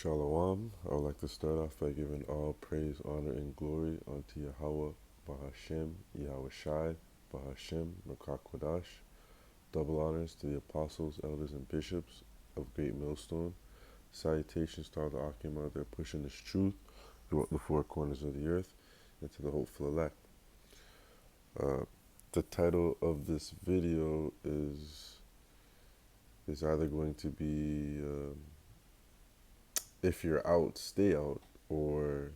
Shalom. I would like to start off by giving all praise, honor, and glory unto Yahweh, Bahashem, Yahawashi, Bahashem, Makakwadash. Double honors to the apostles, elders, and bishops of Great Millstone. Salutations to all the Akim out there pushing this truth throughout the four corners of the earth and to the hopeful elect. The title of this video is either going to be if you're out, stay out, or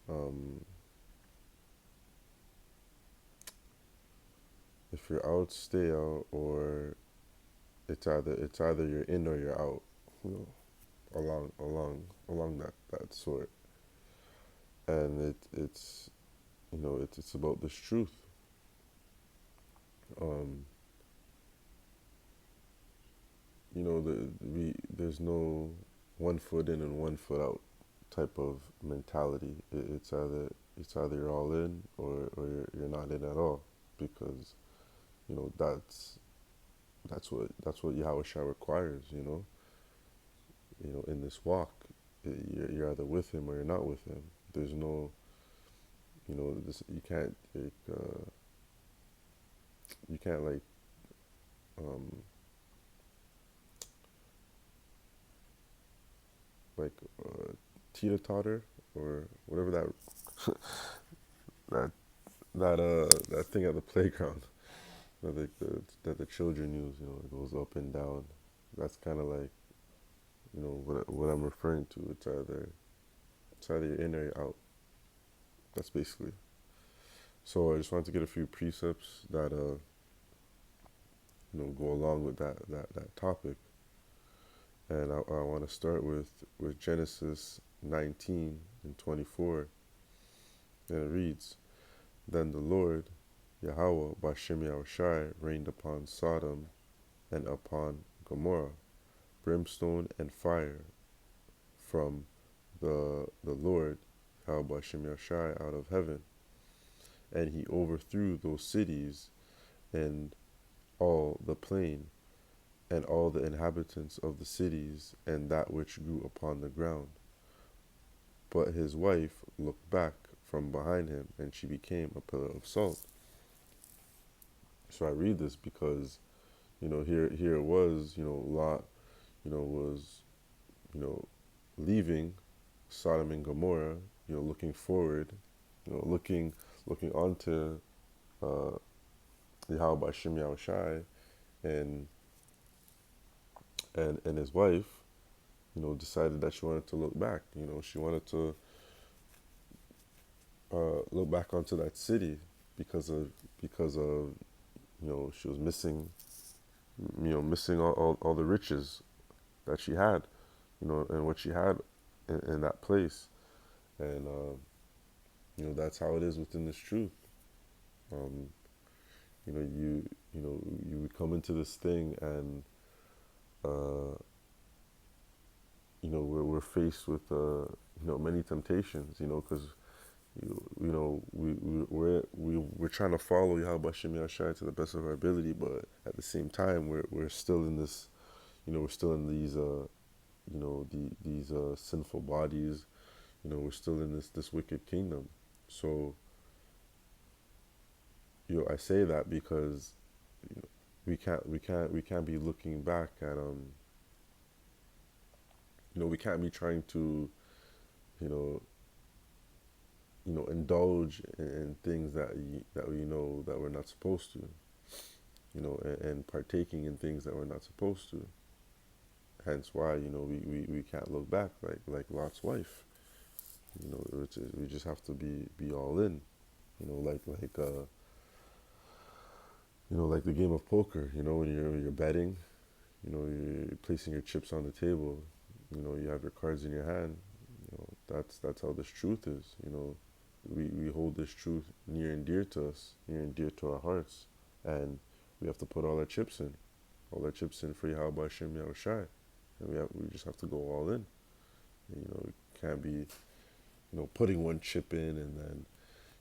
um, if you're out, stay out, or it's either you're in or you're out, you know, along that sort. And it's it's about this truth. Um, there's no one foot in and one foot out type of mentality. It's either you're all in or you're not in at all, because that's what Yahawashi requires. In this walk, you're either with him or you're not with him. There's no, you can't like um, like teeter totter or whatever that that thing at the playground that the children use. It goes up and down. That's kind of like what I'm referring to. It's either you're in or you're out. That's basically. So I just wanted to get a few precepts that go along with that topic. And I want to start with Genesis 19 and 24. And it reads, Then the Lord, Yahweh, Bashem Yahawashi, rained upon Sodom and upon Gomorrah, brimstone and fire from the Lord, Yahweh Bashem Yahawashi, out of heaven. And he overthrew those cities and all the plain, and all the inhabitants of the cities, and that which grew upon the ground. But his wife looked back from behind him, and she became a pillar of salt. So I read this because, here it was, Lot, was, leaving Sodom and Gomorrah, looking forward, looking onto Yahweh Bashem Yahawashi, and his wife, decided that she wanted to look back. She wanted to look back onto that city because of she was missing all the riches that she had, and what she had in that place. And that's how it is within this truth. Um, you would come into this thing, and we're faced with many temptations, because we're trying to follow Yahweh Shem Yahshai to the best of our ability, but at the same time we're still in this, we're still in these these sinful bodies, we're still in this wicked kingdom. So I say that because we can't be looking back at we can't be trying to indulge in things that we know that we're not supposed to, and partaking in things that we're not supposed to. Hence why we can't look back like Lot's wife. We just have to be all in, like the game of poker. When you're betting, you're placing your chips on the table. You have your cards in your hand. That's how this truth is. We hold this truth near and dear to us, near and dear to our hearts, and we have to put all our chips in for Yahweh Hashem Yahawashi, and we just have to go all in. We can't be putting one chip in and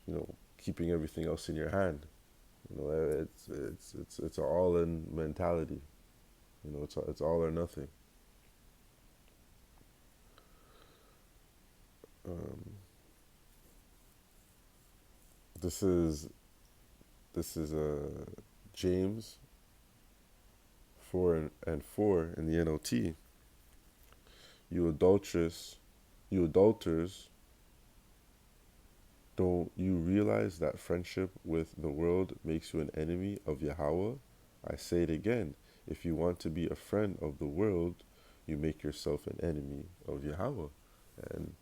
then keeping everything else in your hand. It's an all in mentality. It's all or nothing. Um, this is James 4 and 4 in the NLT. You adulterous, you adulterers, don't you realize that friendship with the world makes you an enemy of Yahweh? I say it again. If you want to be a friend of the world, you make yourself an enemy of Yahweh. And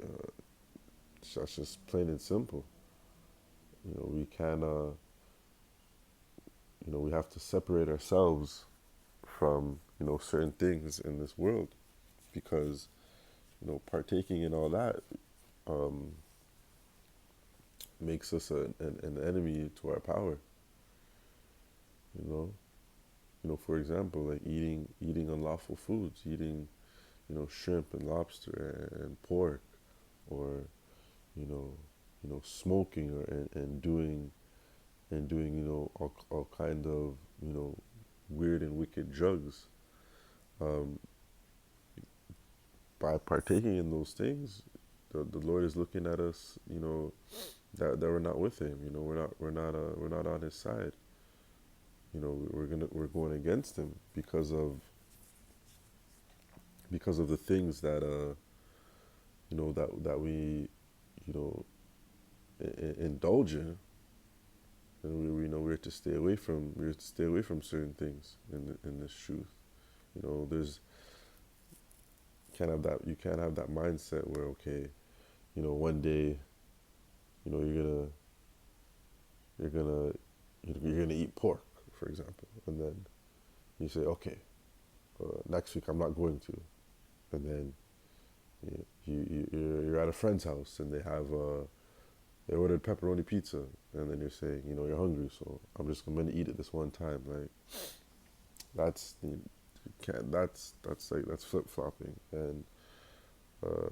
uh, that's just plain and simple. We can, we have to separate ourselves from, certain things in this world because, partaking in all that um, makes us an enemy to our power. You know, for example, like eating unlawful foods, eating, shrimp and lobster and pork, or you know, smoking or and doing all kind of weird and wicked drugs. Um, by partaking in those things, the Lord is looking at us, that we're not with Him. We're not on His side. We're going against Him because of the things that that we you know indulge in, and we're to stay away from certain things in this truth. There's you can't have that mindset where, okay, one day, you're gonna you're gonna eat pork, for example, and then you say, okay, next week I'm not going to, and then you're at a friend's house and they ordered pepperoni pizza, and then you're saying, you're hungry, so I'm gonna eat it this one time. Like, that's you can't that's flip flopping, and uh,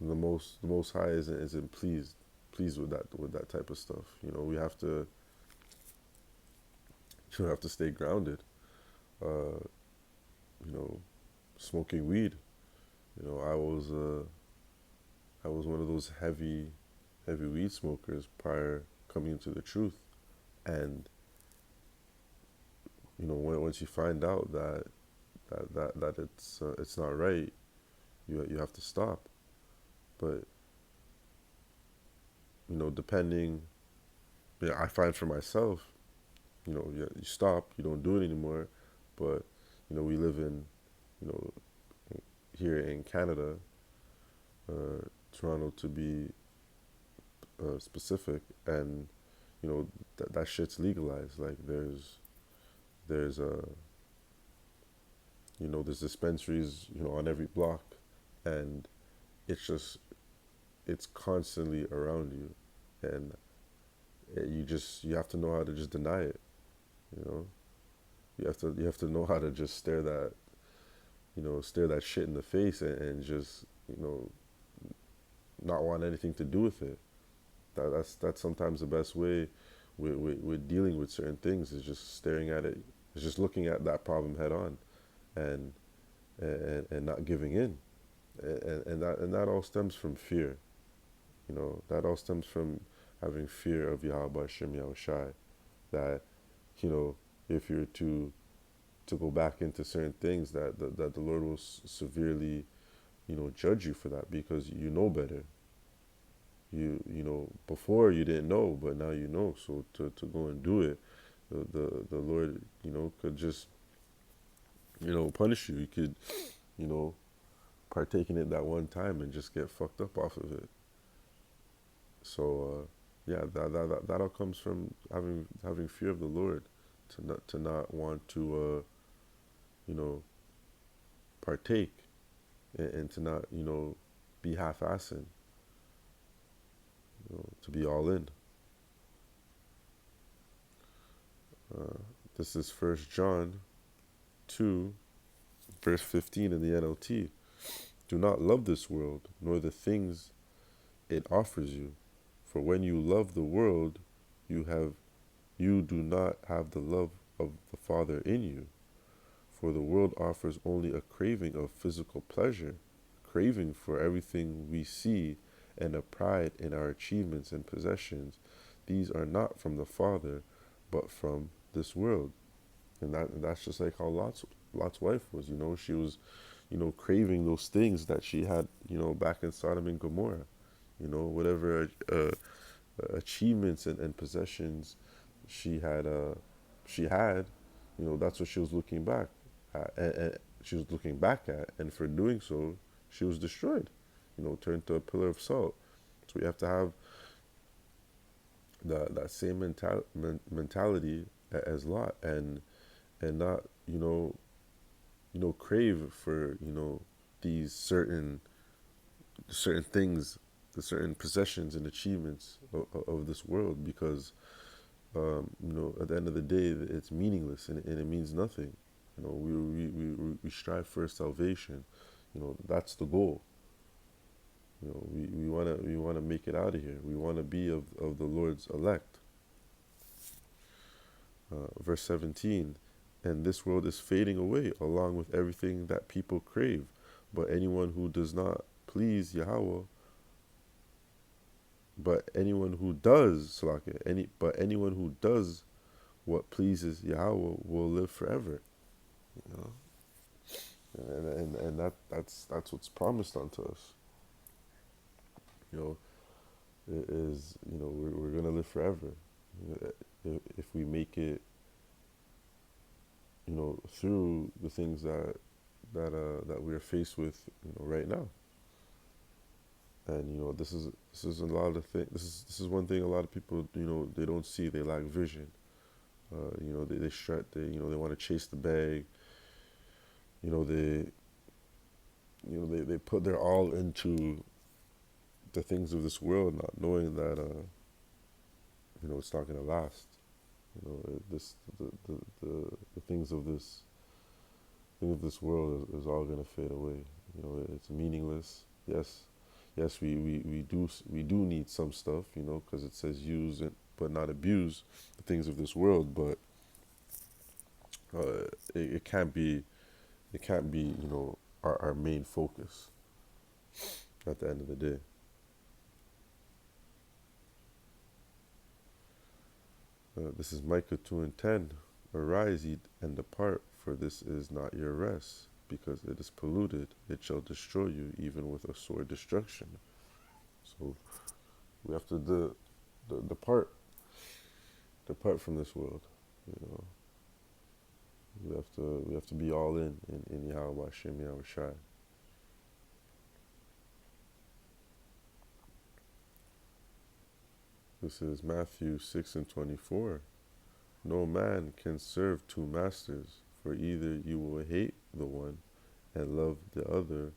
the most high isn't pleased with that type of stuff. We have to stay grounded. Uh, you know, Smoking weed. I was one of those heavy weed smokers prior coming into the truth, and once you find out that it's not right, you have to stop. But depending, yeah, I find for myself, you stop, you don't do it anymore. But we live in, you know, here in Canada, Toronto to be specific, and that shit's legalized. Like, there's there's dispensaries on every block, and it's constantly around you, and you have to know how to just deny it. You know, you have to know how to just stare that shit in the face, and just not want anything to do with it. That's sometimes the best way with dealing with certain things, is just staring at it, is just looking at that problem head on, and and not giving in, and that all stems from fear. That all stems from having fear of Yahawashi, that if you're to go back into certain things, that the Lord will severely judge you for that, because you know better. Before you didn't know, but now you know. So to go and do it, the Lord could just punish you. You could partake in it that one time and just get fucked up off of it. So yeah, that all comes from having fear of the Lord, to not want to partake, and to not be half-assing, to be all in. This is First John 2, verse 15 in the NLT. Do not love this world, nor the things it offers you. For when you love the world, you do not have the love of the Father in you. For the world offers only a craving of physical pleasure, craving for everything we see and a pride in our achievements and possessions, these are not from the Father, but from this world. And that's just like how Lot's wife was. She was, craving those things that she had, back in Sodom and Gomorrah. Whatever achievements and possessions she had, she had, that's what she was looking back at, and she was looking back at, and for doing so, she was destroyed. Turned to a pillar of salt. So we have to have that same mentality as Lot, and not crave for these certain things, the certain possessions and achievements of this world, because at the end of the day, it's meaningless, and it means nothing. We strive for salvation. That's the goal. We wanna make it out of here. We want to be of the Lord's elect. Verse 17, and this world is fading away along with everything that people crave, but anyone who does not please Yahweh, but anyone who does what pleases Yahweh will live forever. You know, and that's what's promised unto us. You know, it is, we're gonna live forever. If we make it, through the things that we are faced with, right now. And this is a lot of things. This is one thing a lot of people, they don't see. They lack vision. They want to chase the bag. They put their all into the things of this world, not knowing that it's not gonna last. The things of this world is all gonna fade away. It's meaningless. Yes, we do need some stuff, because it says use it but not abuse the things of this world. But it can't be our main focus at the end of the day. This is Micah 2:10. Arise, eat and depart, for this is not your rest, because it is polluted. It shall destroy you, even with a sore destruction. So we have to depart from this world. We have to be all in Yahawashi and Yahawashi. This is Matthew 6:24. No man can serve two masters, for either you will hate the one and love the other,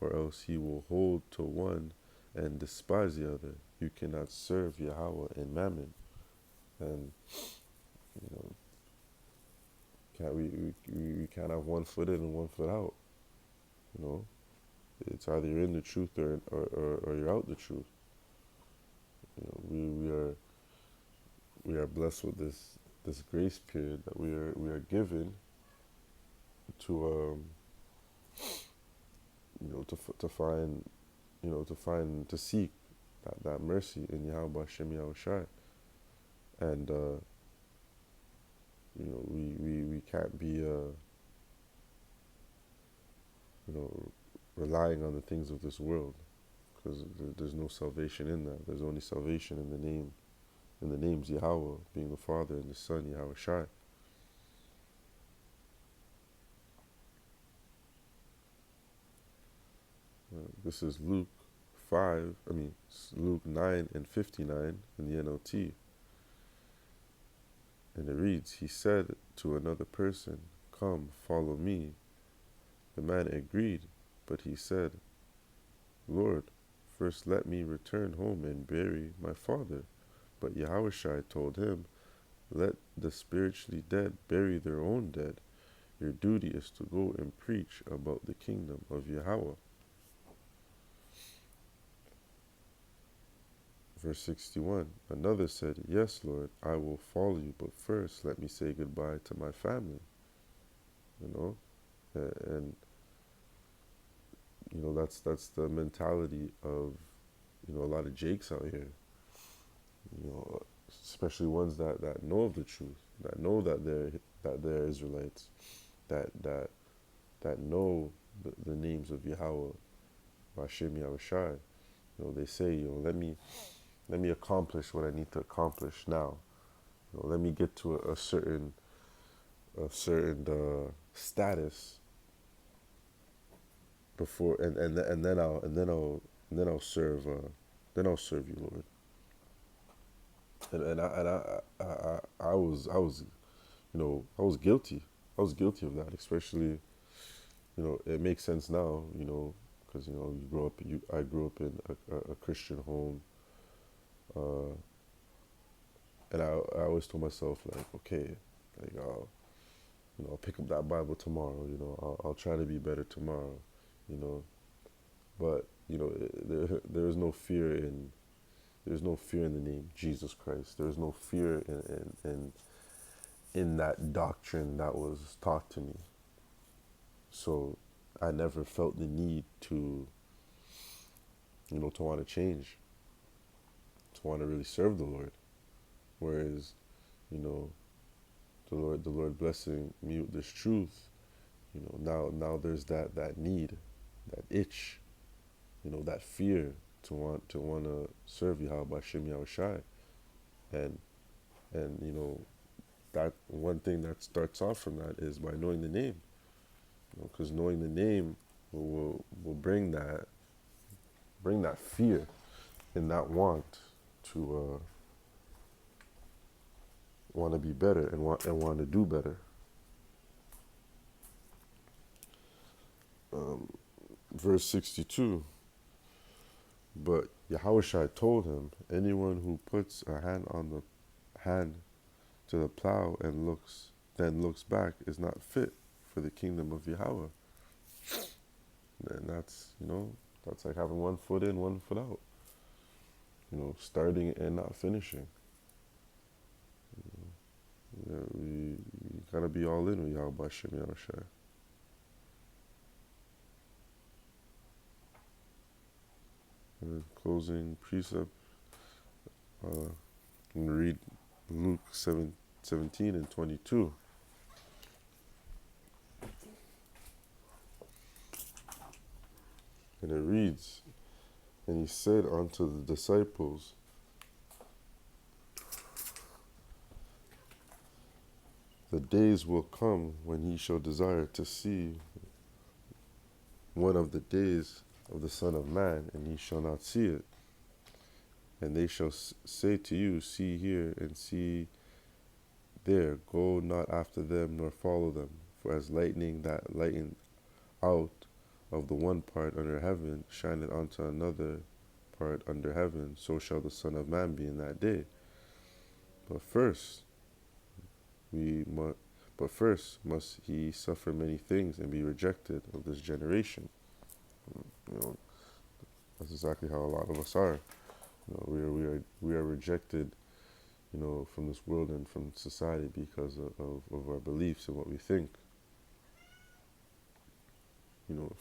or else he will hold to one and despise the other. You cannot serve Yahweh and Mammon. And we can't have one foot in and one foot out. It's either you're in the truth or you're out the truth. We are blessed with this grace period that we are given to to seek that mercy in Yahweh Shem Yahushai. And we can't be relying on the things of this world, because there's no salvation in that. There's only salvation in the names Yahweh, being the Father, and the Son, Yahawashi. This is Luke 9:59 in the NLT. And it reads, he said to another person, come, follow me. The man agreed, but he said, Lord, first let me return home and bury my father. But Yahawashi told him, let the spiritually dead bury their own dead. Your duty is to go and preach about the kingdom of Yahweh. Verse 61, another said, yes, Lord, I will follow you, but first let me say goodbye to my family. And that's the mentality of a lot of Jakes out here. Especially ones that know of the truth, that know that they're Israelites, that that that know the names of Yahweh, Hashem, Yahawashi. They say, let me accomplish what I need to accomplish now. Let me get to a certain status before, and then I'll serve you, Lord. And I was guilty. I was guilty of that, especially. It makes sense now. Because I grew up in a Christian home, uh, and I always told myself, like, okay, like I'll pick up that Bible tomorrow. I'll try to be better tomorrow. You know, but there is no fear in there's no fear in the name Jesus Christ. There's no fear in that doctrine that was taught to me. So I never felt the need to want to change, to want to really serve the Lord. Whereas, you know, the Lord blessing me with this truth, now there's that need, that itch, that fear to want to serve Yahweh Bashem Yahawashi. And that one thing that starts off from that is by knowing the name. Because knowing the name will bring that fear and that to want to be better and want to do better. Verse 62. But Yahawashi told him, anyone who puts a hand to the plow and then looks back is not fit for the kingdom of Yahweh. And that's like having one foot in, one foot out. Starting and not finishing. We gotta be all in with Yahweh Bashem Yahawashi. And closing precept, I'm going to read Luke 17 and 22. And it reads, and he said unto the disciples, the days will come when ye shall desire to see one of the days of the Son of Man, and ye shall not see it. And they shall say to you, see here and see there, go not after them, nor follow them. For as lightning that lightened out of the one part under heaven shineth unto another part under heaven, so shall the Son of Man be in that day. But first must he suffer many things and be rejected of this generation. That's exactly how a lot of us are. We are rejected, from this world and from society because of our beliefs and what we think.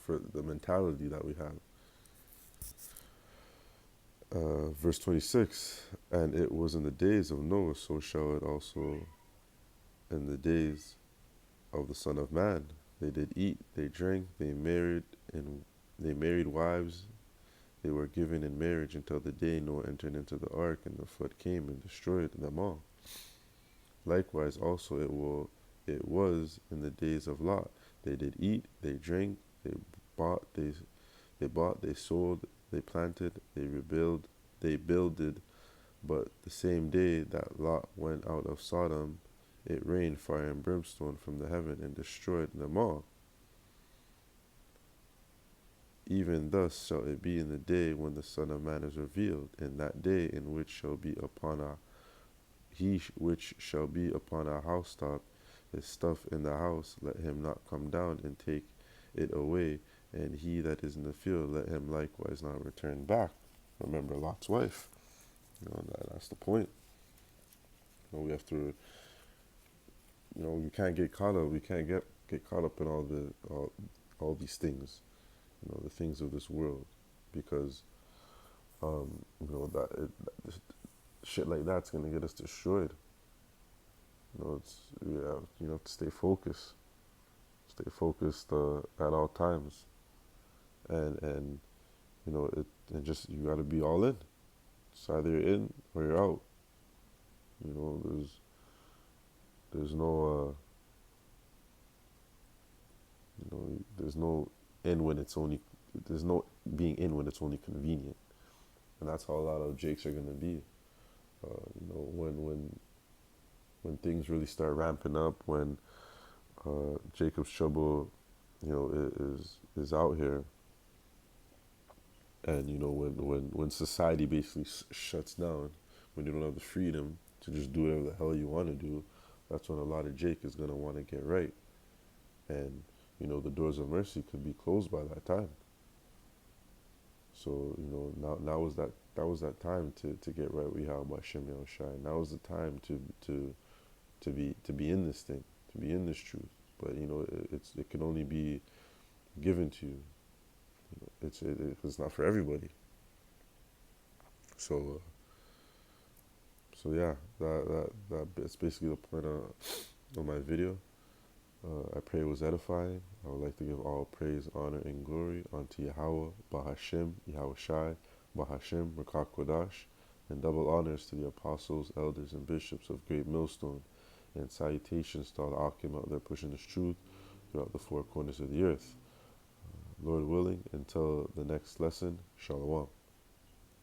For the mentality that we have. Verse 26, and it was in the days of Noah, so shall it also in the days of the Son of Man. They did eat, they drank, they married wives, they were given in marriage until the day Noah entered into the ark, and the flood came and destroyed them all. Likewise also it was in the days of Lot. They did eat, they drank, they bought, they sold, they planted, they builded. But the same day that Lot went out of Sodom, it rained fire and brimstone from the heaven and destroyed them all. Even thus shall it be in the day when the Son of Man is revealed, in that day in which shall be upon our housetop, his stuff in the house, let him not come down and take it away, and he that is in the field, let him likewise not return back. Remember Lot's wife. That's the point. We have to. You can't get caught up. We can't get caught up in all these things. the things of this world, because that shit like that's gonna get us destroyed. It's to stay focused at all times, and and just you got to be all in. It's either you're in or you're out. There's no there's no in when it's only there's no being in when it's only convenient, and that's how a lot of Jakes are gonna be. When things really start ramping up, when Jacob's trouble, is out here, and when society basically shuts down, when you don't have the freedom to just do whatever the hell you want to do, that's when a lot of Jake is gonna want to get right, and the doors of mercy could be closed by that time. So now was that time to get right with Yahawashi Yahawashi. Now is the time to be in this thing, to be in this truth. But it can only be given to you. It's not for everybody. So yeah, that's basically the point of my video. I pray it was edifying. I would like to give all praise, honor, and glory unto Yahweh, Bahashim, Yahawashi, Bahashim, Rakak Kodash, and double honors to the apostles, elders, and bishops of Great Millstone, and salutations to all the Akim out there pushing this truth throughout the four corners of the earth. Lord willing, until the next lesson, Shalom.